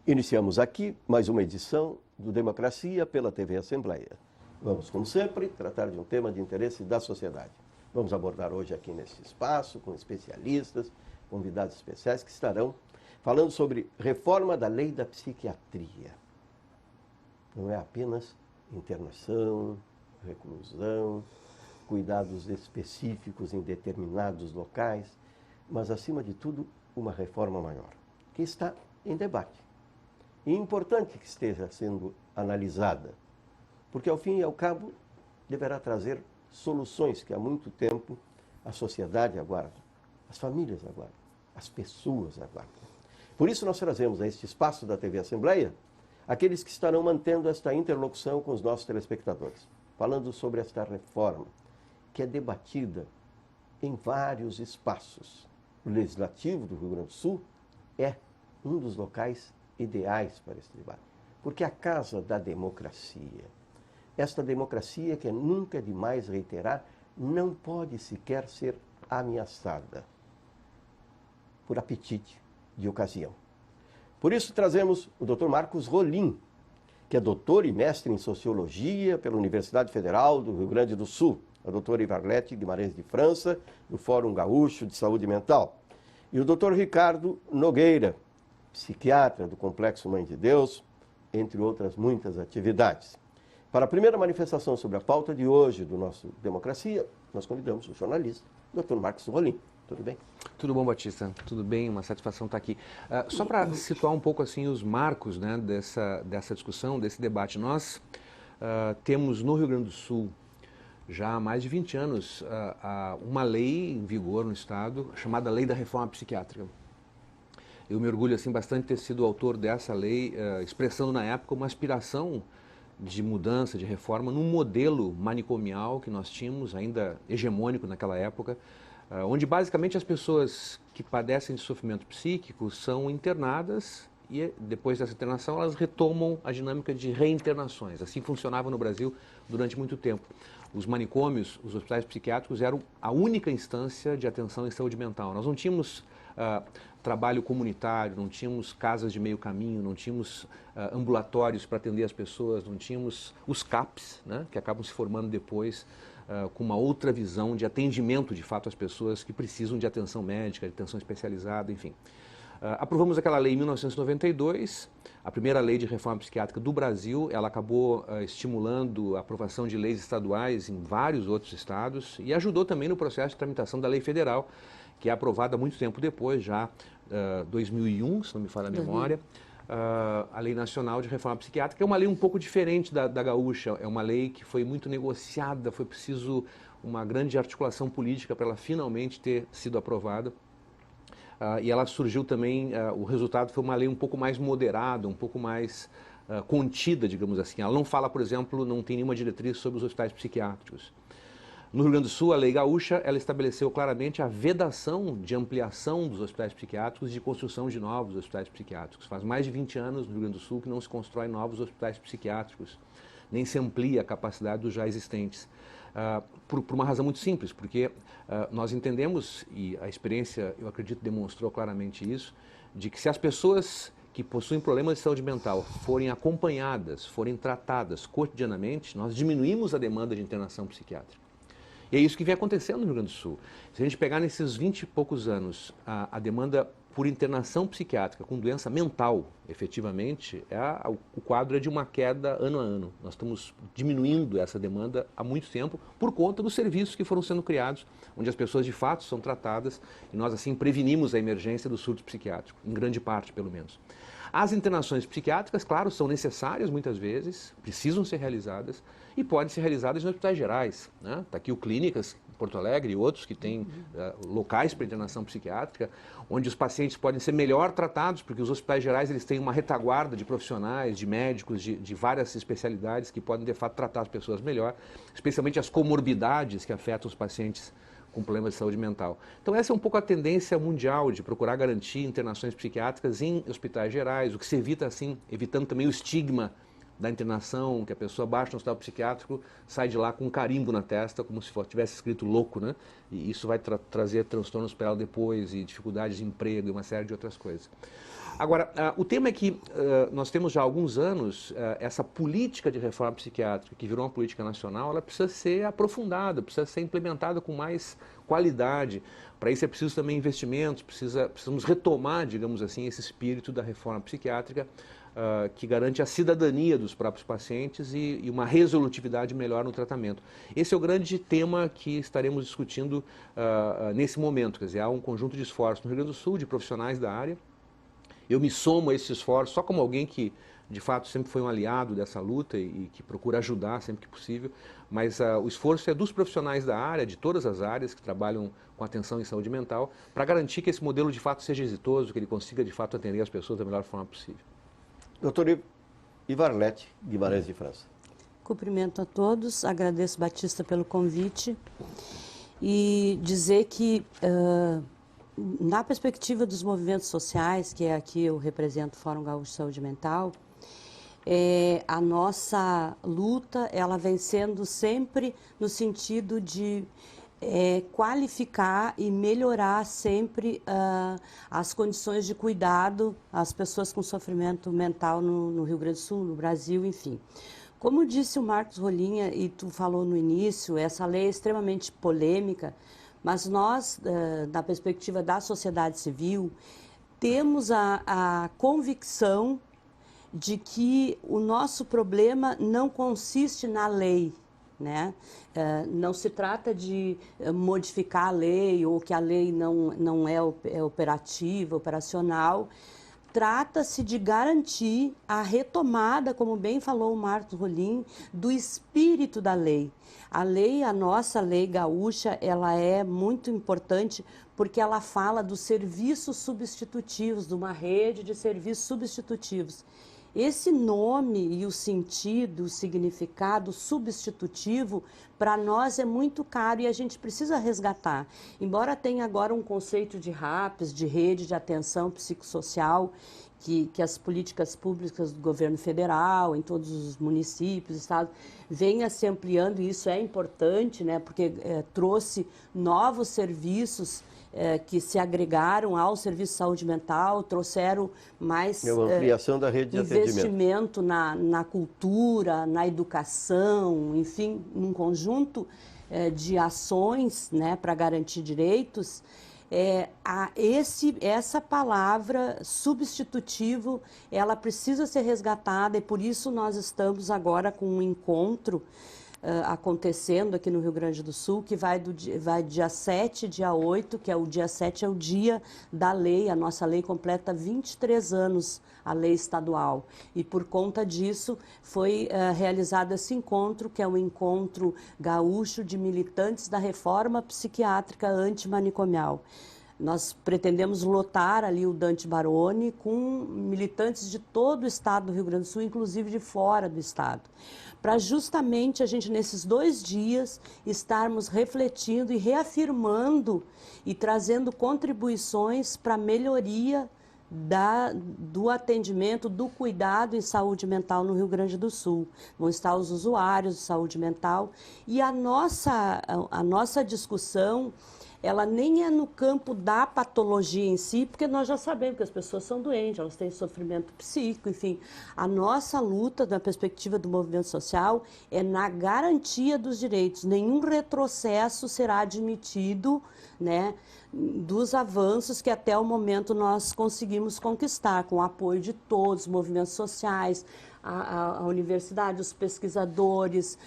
Iniciamos aqui mais uma edição do Democracia pela TV Assembleia. Vamos, como sempre, tratar de um tema de interesse da sociedade. Vamos abordar hoje aqui nesse espaço com especialistas, convidados especiais que estarão falando sobre reforma da lei da psiquiatria. Não é apenas internação, reclusão, cuidados específicos em determinados locais, mas, acima de tudo, uma reforma maior, que está em debate. E é importante que esteja sendo analisada, porque, ao fim e ao cabo, deverá trazer soluções que há muito tempo a sociedade aguarda, as famílias aguardam, as pessoas aguardam. Por isso nós trazemos a este espaço da TV Assembleia aqueles que estarão mantendo esta interlocução com os nossos telespectadores, falando sobre esta reforma, que é debatida em vários espaços. O Legislativo do Rio Grande do Sul é um dos locais ideais para esse debate, porque é a casa da democracia. Esta democracia, que nunca é demais reiterar, não pode sequer ser ameaçada por apetite de ocasião. Por isso trazemos o Dr. Marcos Rolim, que é doutor e mestre em Sociologia pela Universidade Federal do Rio Grande do Sul, a doutora Ivarlete Guimarães de França, do Fórum Gaúcho de Saúde Mental, e o Dr. Ricardo Nogueira, psiquiatra do Complexo Mãe de Deus, entre outras muitas atividades. Para a primeira manifestação sobre a pauta de hoje do nosso Democracia, nós convidamos o jornalista, Dr. Marcos Rolim. Tudo bem? Tudo bom, Batista? Tudo bem, uma satisfação estar aqui. Só para situar um pouco assim os marcos, né, dessa discussão, desse debate, nós temos no Rio Grande do Sul, já há mais de 20 anos, uma lei em vigor no Estado chamada Lei da Reforma Psiquiátrica. Eu me orgulho assim, bastante de ter sido o autor dessa lei, expressando na época uma aspiração de mudança, de reforma, num modelo manicomial que nós tínhamos, ainda hegemônico naquela época, onde basicamente as pessoas que padecem de sofrimento psíquico são internadas e depois dessa internação elas retomam a dinâmica de reinternações. Assim funcionava no Brasil durante muito tempo. Os manicômios, os hospitais psiquiátricos eram a única instância de atenção em saúde mental. Nós não tínhamos trabalho comunitário, não tínhamos casas de meio caminho, não tínhamos ambulatórios para atender as pessoas, não tínhamos os CAPs, né, que acabam se formando depois com uma outra visão de atendimento de fato às pessoas que precisam de atenção médica, de atenção especializada, enfim. Aprovamos aquela lei em 1992, a primeira lei de reforma psiquiátrica do Brasil. Ela acabou estimulando a aprovação de leis estaduais em vários outros estados e ajudou também no processo de tramitação da lei federal, que é aprovada muito tempo depois, já 2001, se não me falha a memória, a Lei Nacional de Reforma Psiquiátrica. É uma lei um pouco diferente da gaúcha, é uma lei que foi muito negociada, foi preciso uma grande articulação política para ela finalmente ter sido aprovada. E ela surgiu também, o resultado foi uma lei um pouco mais moderada, um pouco mais contida, digamos assim. Ela não fala, por exemplo, não tem nenhuma diretriz sobre os hospitais psiquiátricos. No Rio Grande do Sul, a Lei Gaúcha, ela estabeleceu claramente a vedação de ampliação dos hospitais psiquiátricos e de construção de novos hospitais psiquiátricos. Faz mais de 20 anos no Rio Grande do Sul que não se constrói novos hospitais psiquiátricos, nem se amplia a capacidade dos já existentes. Por uma razão muito simples, porque nós entendemos, e a experiência, eu acredito, demonstrou claramente isso, de que se as pessoas que possuem problemas de saúde mental forem acompanhadas, forem tratadas cotidianamente, nós diminuímos a demanda de internação psiquiátrica. E é isso que vem acontecendo no Rio Grande do Sul. Se a gente pegar nesses 20 e poucos anos, a demanda por internação psiquiátrica com doença mental, efetivamente, o quadro é de uma queda ano a ano. Nós estamos diminuindo essa demanda há muito tempo por conta dos serviços que foram sendo criados, onde as pessoas de fato são tratadas e nós assim prevenimos a emergência do surto psiquiátrico, em grande parte pelo menos. As internações psiquiátricas, claro, são necessárias muitas vezes, precisam ser realizadas e podem ser realizadas em hospitais gerais, né? Está aqui o Clínicas, Porto Alegre e outros que têm locais para internação psiquiátrica, onde os pacientes podem ser melhor tratados, porque os hospitais gerais eles têm uma retaguarda de profissionais, de médicos, de várias especialidades que podem de fato tratar as pessoas melhor, especialmente as comorbidades que afetam os pacientes com problemas de saúde mental. Então essa é um pouco a tendência mundial de procurar garantir internações psiquiátricas em hospitais gerais, o que se evita assim, evitando também o estigma da internação, que a pessoa baixa no hospital psiquiátrico, sai de lá com um carimbo na testa, como se tivesse escrito louco, né? E isso vai trazer transtornos para ela depois, e dificuldades de emprego, e uma série de outras coisas. Agora, o tema é que nós temos já há alguns anos essa política de reforma psiquiátrica, que virou uma política nacional, ela precisa ser aprofundada, precisa ser implementada com mais qualidade. Para isso é preciso também investimentos, precisamos retomar, digamos assim, esse espírito da reforma psiquiátrica, que garante a cidadania dos próprios pacientes e uma resolutividade melhor no tratamento. Esse é o grande tema que estaremos discutindo nesse momento. Quer dizer, há um conjunto de esforços no Rio Grande do Sul, de profissionais da área. Eu me somo a esse esforço só como alguém que, de fato, sempre foi um aliado dessa luta e que procura ajudar sempre que possível, mas o esforço é dos profissionais da área, de todas as áreas que trabalham com atenção em saúde mental, para garantir que esse modelo, de fato, seja exitoso, que ele consiga, de fato, atender as pessoas da melhor forma possível. Doutor Ivarlete Guimarães de França. Cumprimento a todos, agradeço, Batista, pelo convite e dizer que, na perspectiva dos movimentos sociais, que é aqui eu represento o Fórum Gaúcho de Saúde Mental, a nossa luta, ela vem sendo sempre no sentido de qualificar e melhorar sempre as condições de cuidado às pessoas com sofrimento mental no Rio Grande do Sul, no Brasil, enfim. Como disse o Marcos Rolinha e tu falou no início, essa lei é extremamente polêmica, mas nós, na perspectiva da sociedade civil, temos a convicção de que o nosso problema não consiste na lei, né? Não se trata de modificar a lei ou que a lei não é operativa, operacional. Trata-se de garantir a retomada, como bem falou o Marcos Rolim, do espírito da lei. A lei, a nossa lei gaúcha, ela é muito importante porque ela fala dos serviços substitutivos, de uma rede de serviços substitutivos. Esse nome e o sentido, o significado substitutivo, para nós é muito caro e a gente precisa resgatar. Embora tenha agora um conceito de RAPs, de rede de atenção psicossocial, que as políticas públicas do governo federal, em todos os municípios, estados, venha se ampliando, e isso é importante, né, porque trouxe novos serviços que se agregaram ao Serviço de Saúde Mental, trouxeram mais ampliação da rede de investimento na cultura, na educação, enfim, num conjunto de ações, né, para garantir direitos. Essa palavra substitutivo, ela precisa ser resgatada e por isso nós estamos agora com um encontro acontecendo aqui no Rio Grande do Sul, que vai dia 7, dia 8, que é o dia 7 é o dia da lei, a nossa lei completa 23 anos, a lei estadual. E por conta disso foi realizado esse encontro, que é o encontro gaúcho de militantes da reforma psiquiátrica antimanicomial. Nós pretendemos lotar ali o Dante Baroni com militantes de todo o estado do Rio Grande do Sul, inclusive de fora do estado, para justamente a gente, nesses 2 dias, estarmos refletindo e reafirmando e trazendo contribuições para a melhoria do atendimento, do cuidado em saúde mental no Rio Grande do Sul. Vão estar os usuários de saúde mental e a nossa discussão, ela nem é no campo da patologia em si, porque nós já sabemos que as pessoas são doentes, elas têm sofrimento psíquico, enfim. A nossa luta, na perspectiva do movimento social, é na garantia dos direitos. Nenhum retrocesso será admitido, né, dos avanços que até o momento nós conseguimos conquistar, com o apoio de todos os movimentos sociais, a universidade, os pesquisadores,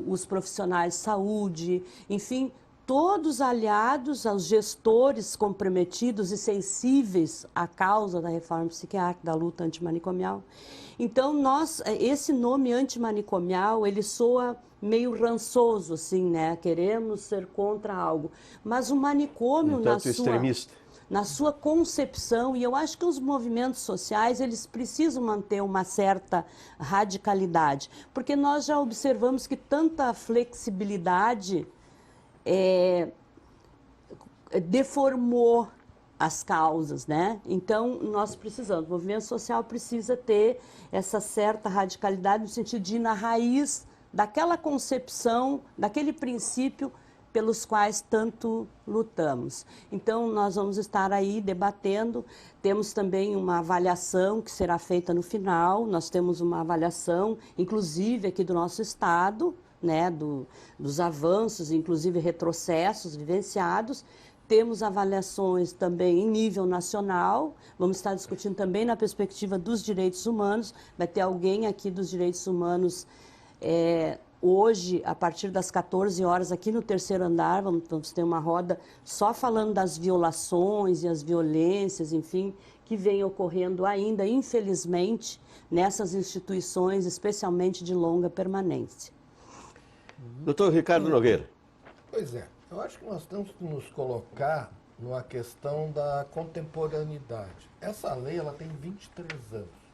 os profissionais de saúde, enfim, todos aliados aos gestores comprometidos e sensíveis à causa da reforma psiquiátrica, da luta antimanicomial. Então, esse nome antimanicomial, ele soa meio rançoso, assim, né? Queremos ser contra algo. Mas o manicômio, na sua concepção, e eu acho que os movimentos sociais, eles precisam manter uma certa radicalidade, porque nós já observamos que tanta flexibilidade deformou as causas, né? Então, nós precisamos, o movimento social precisa ter essa certa radicalidade no sentido de ir na raiz daquela concepção, daquele princípio pelos quais tanto lutamos. Então, nós vamos estar aí debatendo. Temos também uma avaliação que será feita no final. Nós temos uma avaliação, inclusive aqui do nosso Estado, né, dos avanços, inclusive retrocessos vivenciados. Temos avaliações também em nível nacional. Vamos estar discutindo também na perspectiva dos direitos humanos. Vai ter alguém aqui dos direitos humanos hoje, a partir das 14 horas, aqui no terceiro andar, vamos ter uma roda só falando das violações e as violências, enfim, que vem ocorrendo ainda, infelizmente, nessas instituições, especialmente de longa permanência. Doutor Ricardo Nogueira. Pois é, eu acho que nós temos que nos colocar numa questão da contemporaneidade. Essa lei ela tem 23 anos.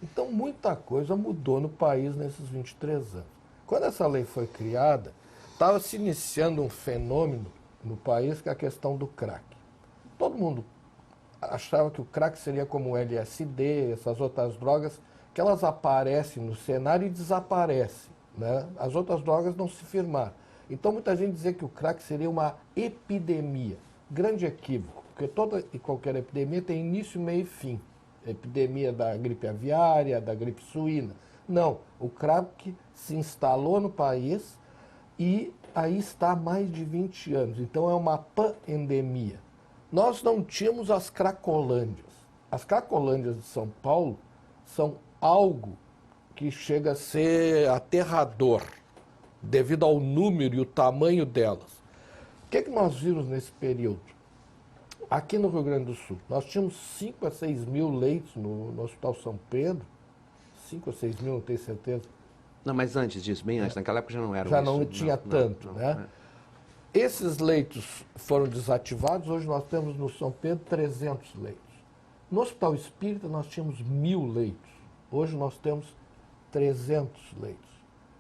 Então, muita coisa mudou no país nesses 23 anos. Quando essa lei foi criada, estava se iniciando um fenômeno no país que é a questão do crack. Todo mundo achava que o crack seria como o LSD, essas outras drogas, que elas aparecem no cenário e desaparecem, né? As outras drogas não se firmaram. Então, muita gente dizia que o crack seria uma epidemia. Grande equívoco, porque toda e qualquer epidemia tem início, meio e fim. Epidemia da gripe aviária, da gripe suína. Não, o crack se instalou no país e aí está há mais de 20 anos. Então é uma pandemia. Nós não tínhamos as cracolândias. As cracolândias de São Paulo são algo que chega a ser aterrador, devido ao número e o tamanho delas. O que nós vimos nesse período? Aqui no Rio Grande do Sul, nós tínhamos 5 a 6 mil leitos no Hospital São Pedro. 5 ou 6 mil, não tenho certeza. Não, mas antes disso, bem antes, naquela época já não era já isso. não tinha tanto, né? Esses leitos foram desativados, hoje nós temos no São Pedro 300 leitos. No Hospital Espírita nós tínhamos 1000 leitos, hoje nós temos 300 leitos.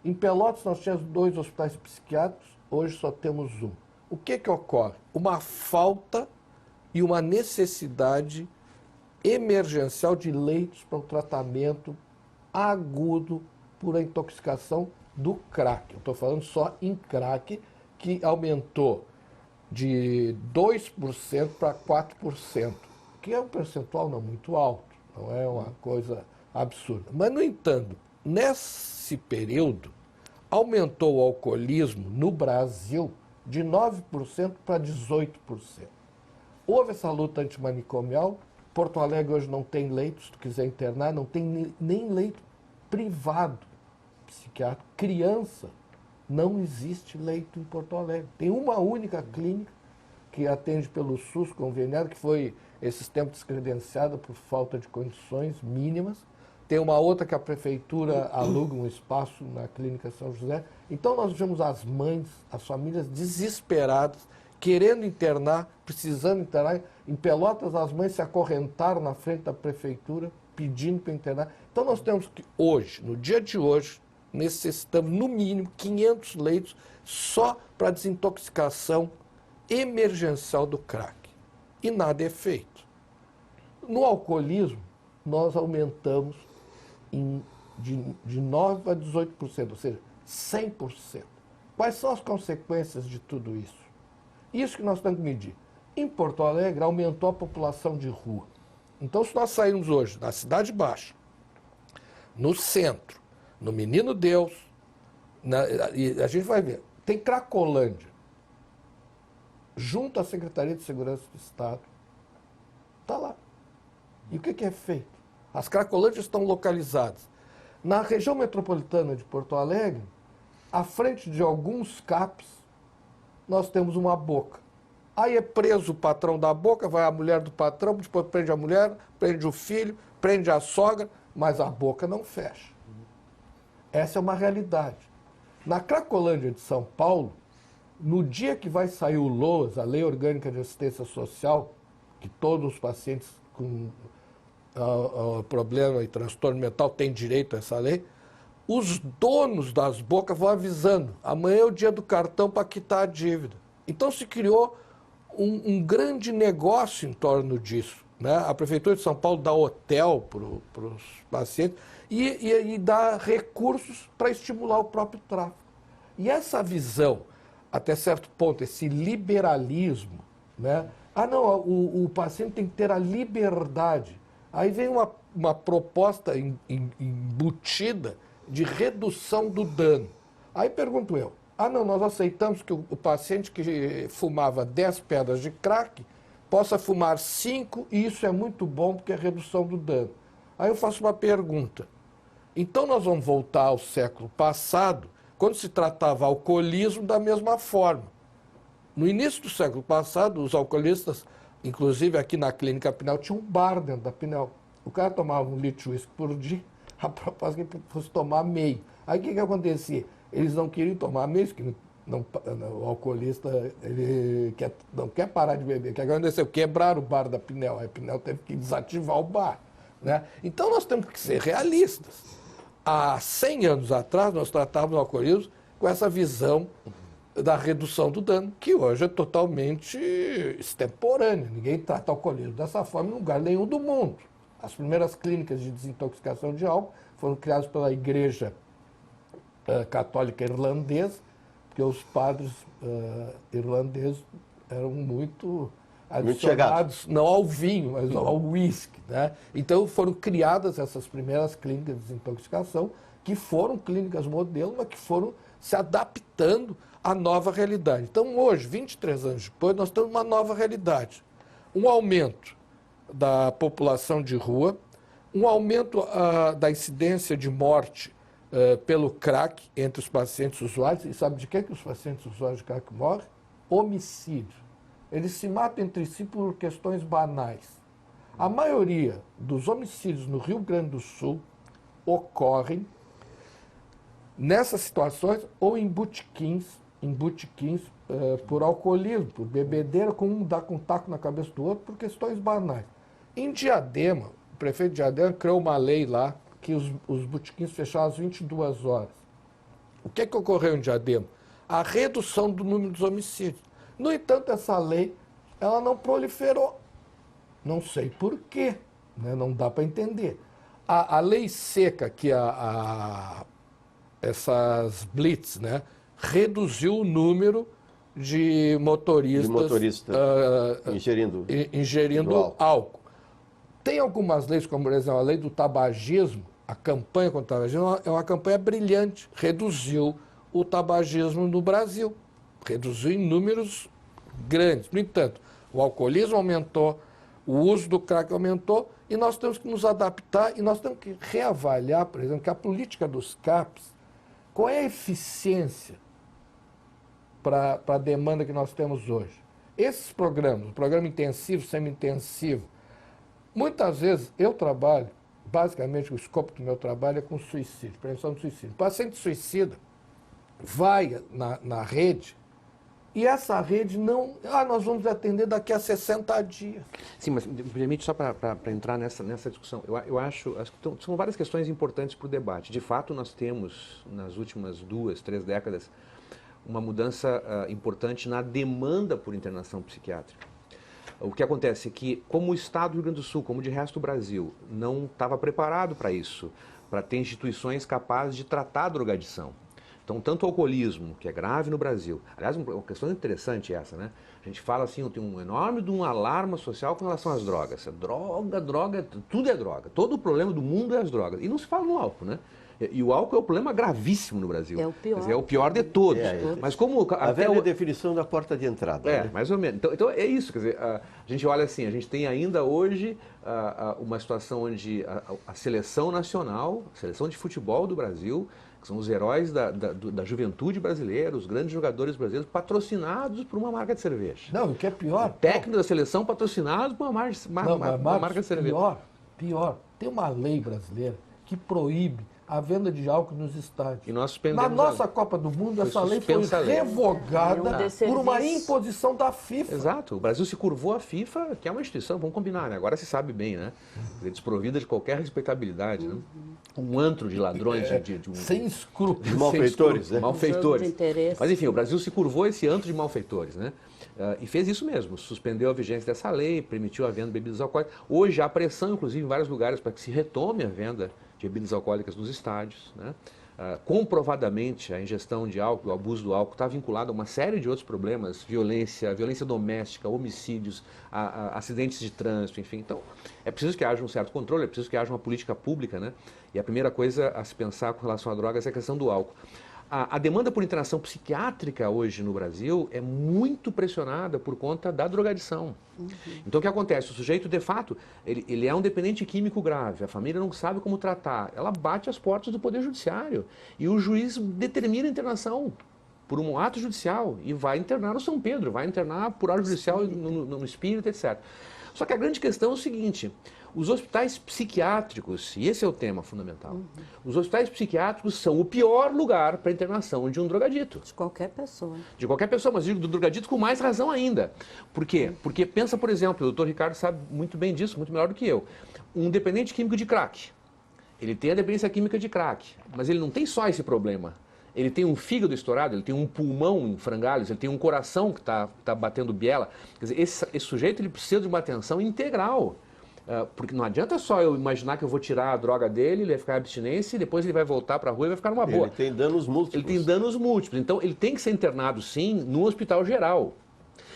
Em Pelotas nós tínhamos 2 hospitais psiquiátricos, hoje só temos 1. O que ocorre? Uma falta e uma necessidade emergencial de leitos para o tratamento agudo por a intoxicação do crack. Eu estou falando só em crack, que aumentou de 2% para 4%, que é um percentual não muito alto, não é uma coisa absurda. Mas, no entanto, nesse período, aumentou o alcoolismo no Brasil de 9% para 18%. Houve essa luta antimanicomial. Porto Alegre hoje não tem leitos, se tu quiser internar, não tem nem leito privado psiquiátrico. Criança, não existe leito em Porto Alegre. Tem uma única clínica que atende pelo SUS conveniado, que foi esses tempos descredenciada por falta de condições mínimas. Tem uma outra que a prefeitura aluga um espaço na Clínica São José. Então nós vemos as mães, as famílias desesperadas, querendo internar, precisando internar. Em Pelotas, as mães se acorrentaram na frente da prefeitura, pedindo para internar. Então nós temos que hoje, no dia de hoje, necessitamos no mínimo 500 leitos só para desintoxicação emergencial do crack. E nada é feito. No alcoolismo, nós aumentamos de 9% a 18%, ou seja, 100%. Quais são as consequências de tudo isso? Isso que nós temos que medir. Em Porto Alegre, aumentou a população de rua. Então, se nós sairmos hoje na Cidade Baixa, no centro, no Menino Deus, e a gente vai ver, tem Cracolândia, junto à Secretaria de Segurança do Estado, está lá. E o que é feito? As Cracolândias estão localizadas na região metropolitana de Porto Alegre, à frente de alguns CAPs, nós temos uma boca. Aí é preso o patrão da boca, vai a mulher do patrão, depois prende a mulher, prende o filho, prende a sogra, mas a boca não fecha. Essa é uma realidade. Na Cracolândia de São Paulo, no dia que vai sair o LOAS, a Lei Orgânica de Assistência Social, que todos os pacientes com problema e transtorno mental têm direito a essa lei, os donos das bocas vão avisando, amanhã é o dia do cartão para quitar a dívida. Então se criou um grande negócio em torno disso, né? A Prefeitura de São Paulo dá hotel para os pacientes e dá recursos para estimular o próprio tráfico. E essa visão até certo ponto, esse liberalismo, né? Ah, não, o paciente tem que ter a liberdade. Aí vem uma proposta embutida de redução do dano. Aí pergunto eu, ah, não, nós aceitamos que o paciente que fumava 10 pedras de crack possa fumar 5 e isso é muito bom porque é redução do dano. Aí eu faço uma pergunta. Então nós vamos voltar ao século passado, quando se tratava alcoolismo da mesma forma. No início do século passado, os alcoolistas, inclusive aqui na clínica Pinel, tinha um bar dentro da Pinel. O cara tomava 1 litro de uísque por dia, a proposta que ele fosse tomar meio. Aí o que acontecia? Eles não queriam tomar meio, porque o alcoolista ele não quer parar de beber. O que aconteceu? Quebraram o bar da Pinel. Aí a Pinel teve que desativar o bar. Né? Então nós temos que ser realistas. Há 100 anos atrás, nós tratávamos o alcoolismo com essa visão da redução do dano, que hoje é totalmente extemporânea. Ninguém trata o alcoolismo dessa forma em lugar nenhum do mundo. As primeiras clínicas de desintoxicação de álcool foram criadas pela Igreja Católica Irlandesa, porque os padres irlandeses eram muito adicionados, não ao vinho, mas ao uísque. Né? Então foram criadas essas primeiras clínicas de desintoxicação, que foram clínicas modelo, mas que foram se adaptando à nova realidade. Então hoje, 23 anos depois, nós temos uma nova realidade. Um aumento da população de rua, um aumento da incidência de morte pelo crack entre os pacientes usuários. E sabe de que os pacientes usuários de crack morrem? Homicídio. Eles se matam entre si por questões banais. A maioria dos homicídios no Rio Grande do Sul ocorrem nessas situações ou em botequins por alcoolismo, por bebedeira, com um dá com um taco na cabeça do outro por questões banais. Em Diadema, o prefeito de Diadema criou uma lei lá que os botequins fechavam às 22 horas. O que ocorreu em Diadema? A redução do número dos homicídios. No entanto, essa lei ela não proliferou. Não sei por quê, né? Não dá para entender. A lei seca, que essas blitz, né? Reduziu o número de motoristas ingerindo álcool. Tem algumas leis, como por exemplo a lei do tabagismo, a campanha contra o tabagismo é uma campanha brilhante, reduziu o tabagismo no Brasil, reduziu em números grandes. No entanto, o alcoolismo aumentou, o uso do crack aumentou e nós temos que nos adaptar e nós temos que reavaliar, por exemplo, que a política dos CAPs, qual é a eficiência para a demanda que nós temos hoje? Esses programas, o programa intensivo, semi-intensivo, muitas vezes eu trabalho, basicamente o escopo do meu trabalho é com suicídio, prevenção do suicídio. O paciente suicida vai na rede e essa rede não... nós vamos atender daqui a 60 dias. Sim, mas me permite só para entrar nessa discussão. Eu acho que são várias questões importantes para o debate. De fato, nós temos, nas últimas 2, 3 décadas, uma mudança importante na demanda por internação psiquiátrica. O que acontece é que, como o Estado do Rio Grande do Sul, como de resto do Brasil, não estava preparado para isso, para ter instituições capazes de tratar a drogadição. Então, tanto o alcoolismo, que é grave no Brasil, aliás, uma questão interessante essa, né? A gente fala assim, tem um enorme alarme social com relação às drogas. Droga, tudo é droga. Todo o problema do mundo é as drogas. E não se fala no álcool, né? E o álcool é um problema gravíssimo no Brasil. É o pior. Quer dizer, é o pior de todos. Mas como a velha definição da porta de entrada. É, né? mais ou menos. Então é isso. Quer dizer, a gente olha assim, a gente tem ainda hoje uma situação onde a seleção nacional, a seleção de futebol do Brasil, que são os heróis da juventude brasileira, os grandes jogadores brasileiros, patrocinados por uma marca de cerveja. Não, o que é pior... Técnico da seleção patrocinados por uma marca de cerveja. Pior. Tem uma lei brasileira que proíbe a venda de álcool nos estádios. E nós suspendemos. Na nossa Copa do Mundo, essa lei foi revogada por uma imposição da FIFA. Exato. O Brasil se curvou à FIFA, que é uma instituição, vamos combinar, né? Agora se sabe bem, né? Desprovida de qualquer respeitabilidade, né? Um antro de ladrões, sem escrúpulos. De malfeitores, né? Malfeitores. Mas enfim, o Brasil se curvou esse antro de malfeitores, né? E fez isso mesmo, suspendeu a vigência dessa lei, permitiu a venda de bebidas alcoólicas. Hoje há pressão, inclusive, em vários lugares para que se retome a venda de bebidas alcoólicas nos estádios, né? comprovadamente a ingestão de álcool, o abuso do álcool está vinculado a uma série de outros problemas, violência doméstica, homicídios, acidentes de trânsito, enfim. Então, é preciso que haja um certo controle, é preciso que haja uma política pública, né? E a primeira coisa a se pensar com relação a drogas é a questão do álcool. A demanda por internação psiquiátrica hoje no Brasil é muito pressionada por conta da drogadição. Então o que acontece? O sujeito, de fato, ele é um dependente químico grave, a família não sabe como tratar, ela bate as portas do Poder Judiciário e o juiz determina a internação por um ato judicial e vai internar no São Pedro, vai internar por ato judicial no Espírito, etc. Só que a grande questão é o seguinte: os hospitais psiquiátricos, e esse é o tema fundamental, os hospitais psiquiátricos são o pior lugar para a internação de um drogadito. De qualquer pessoa. De qualquer pessoa, mas digo do drogadito com mais razão ainda. Por quê? Porque pensa, por exemplo, o doutor Ricardo sabe muito bem disso, muito melhor do que eu. Um dependente químico de crack, ele tem a dependência química de crack, mas ele não tem só esse problema. Ele tem um fígado estourado, ele tem um pulmão em frangalhos, ele tem um coração que está batendo biela. Quer dizer, esse sujeito ele precisa de uma atenção integral. Porque não adianta só eu imaginar que eu vou tirar a droga dele, ele vai ficar em abstinência e depois ele vai voltar para a rua e vai ficar numa boa. Ele tem danos múltiplos. Ele tem danos múltiplos. Então, ele tem que ser internado, sim, no hospital geral.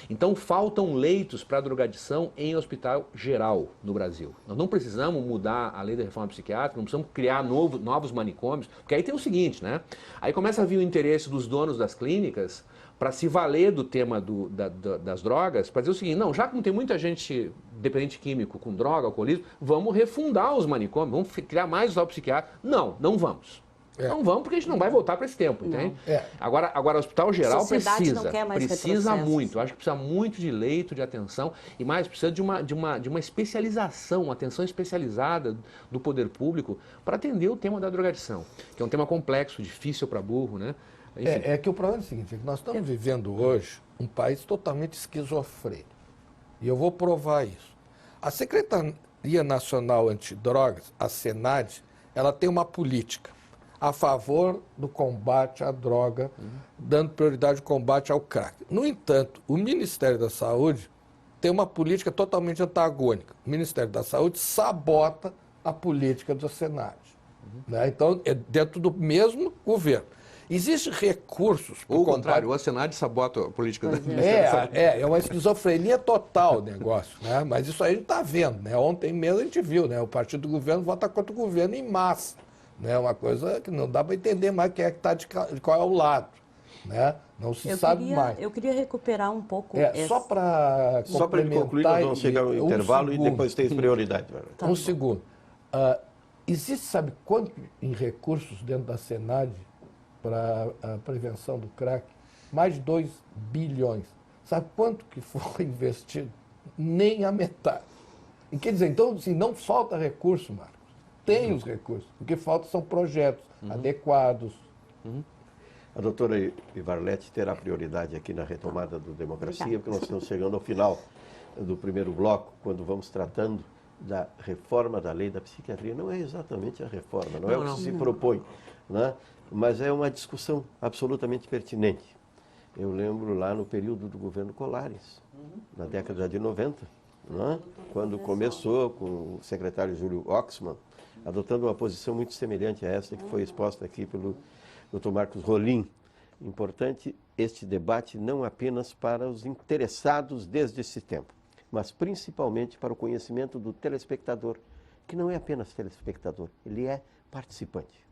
Então, faltam leitos para drogadição em hospital geral no Brasil. Nós não precisamos mudar a lei da reforma psiquiátrica, não precisamos criar novos manicômios, porque aí tem o seguinte, né? Aí começa a vir o interesse dos donos das clínicas para se valer do tema das drogas, para dizer o seguinte: não, já que não tem muita gente dependente químico com droga, alcoolismo, vamos refundar os manicômios, vamos criar mais hospital psiquiátrico. Não vamos. Não vamos, porque a gente não vai voltar para esse tempo, entende? Agora, o hospital geral precisa muito. Eu acho que precisa muito de leito, de atenção, e mais, precisa de uma especialização, uma atenção especializada do poder público para atender o tema da drogadição, que é um tema complexo, difícil para burro, né? É que o problema é o seguinte: é que nós estamos vivendo hoje um país totalmente esquizofrênico. E eu vou provar isso. A Secretaria Nacional Antidrogas, a SENAD, ela tem uma política a favor do combate à droga, dando prioridade ao combate ao crack. No entanto, o Ministério da Saúde tem uma política totalmente antagônica. O Ministério da Saúde sabota a política do SENAD. Né? Então, é dentro do mesmo governo. Existem recursos... Ou o contrário, o Senado sabota a política da É uma esquizofrenia total o negócio, né? Mas isso aí a gente está vendo, né? Ontem mesmo a gente viu, né? O partido do governo vota contra o governo em massa. Né? Uma coisa que não dá para entender mais quem é que está de qual é o lado. Né? Não se sabe mais. Eu queria recuperar um pouco... Só para concluir, nós vamos chegar ao intervalo e depois tem prioridade. Um segundo. Existe, sabe quanto em recursos dentro da SENAD para a prevenção do crack? Mais de 2 bilhões. Sabe quanto que foi investido? Nem a metade. E quer dizer, então, assim, não falta recurso, Marcos. Tem os recursos. O que falta são projetos adequados. A doutora Ivarlete terá prioridade aqui na retomada do Democracia, porque nós estamos chegando ao final do primeiro bloco, quando vamos tratando da reforma da lei da psiquiatria. Não é exatamente a reforma, não é o que se propõe, né? Mas é uma discussão absolutamente pertinente. Eu lembro lá no período do governo Colares, na década de 90, né? Quando começou com o secretário Júlio Oxman, adotando uma posição muito semelhante a essa que foi exposta aqui pelo Dr. Marcos Rolim. Importante este debate não apenas para os interessados desde esse tempo, mas principalmente para o conhecimento do telespectador, que não é apenas telespectador, ele é participante.